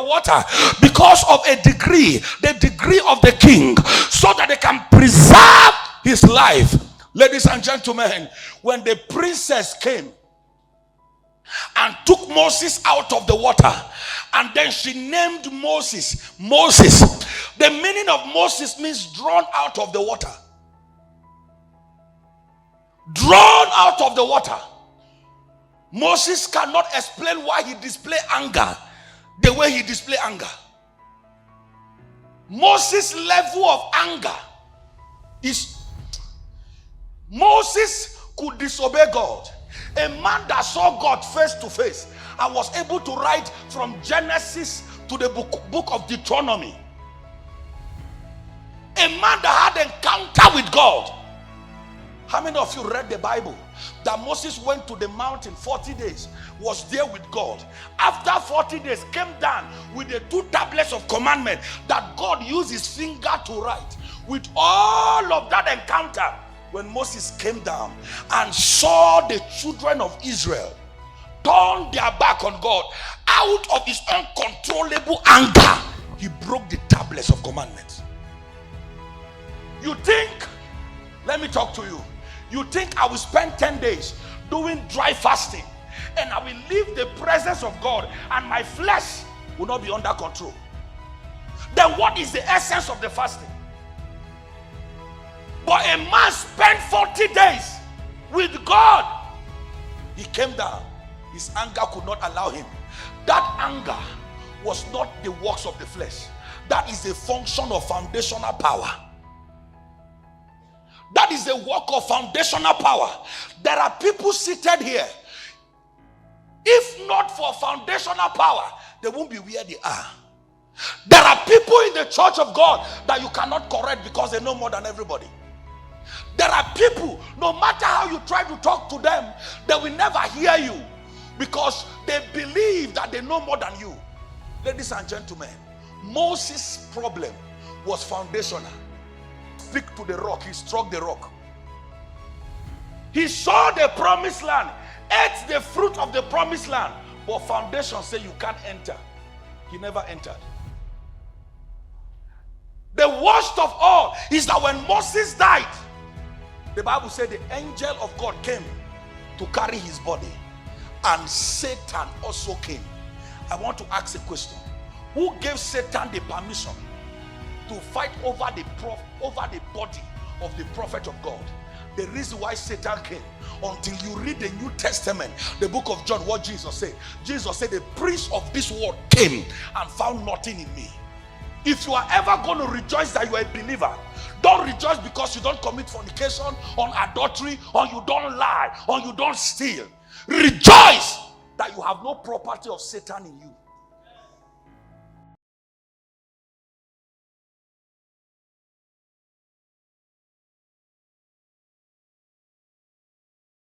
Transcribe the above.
water because of a decree, the decree of the king, so that they can preserve his life. Ladies and gentlemen, when the princess came and took Moses out of the water, and then she named Moses Moses. The meaning of Moses means drawn out of the water. Drawn out of the water. Moses cannot explain why he displayed anger the way he displayed anger. Moses' level of anger is, Moses could disobey God. A man that saw God face to face and was able to write from Genesis to the book of Deuteronomy. A man that had encounter with God. How many of you read the Bible? That Moses went to the mountain 40 days, was there with God. After 40 days, came down with the 2 tablets of commandment that God used his finger to write. With all of that encounter, when Moses came down and saw the children of Israel turn their back on God, out of his uncontrollable anger, he broke the tablets of commandments. You think, let me talk to you. You think I will spend 10 days doing dry fasting and I will leave the presence of God and my flesh will not be under control? Then what is the essence of the fasting? But a man spent 40 days with God. He came down. His anger could not allow him. That anger was not the works of the flesh. That is a function of foundational power. That is a work of foundational power. There are people seated here. If not for foundational power, they won't be where they are. There are people in the church of God that you cannot correct because they know more than everybody. There are people, no matter how you try to talk to them, they will never hear you because they believe that they know more than you. Ladies and gentlemen, Moses' problem was foundational. Speak to the rock, he struck the rock. He saw the promised land, ate the fruit of the promised land, but foundation said you can't enter. He never entered. The worst of all is that when Moses died, the Bible said the angel of God came to carry his body, and Satan also came. I want to ask a question. Who gave Satan the permission to fight over the body of the prophet of God? The reason why Satan came, until you read the New Testament, the book of John, what Jesus said. Jesus said, the prince of this world came and found nothing in me. If you are ever going to rejoice that you are a believer, don't rejoice because you don't commit fornication, on adultery, or you don't lie, or you don't steal. Rejoice that you have no property of Satan in you.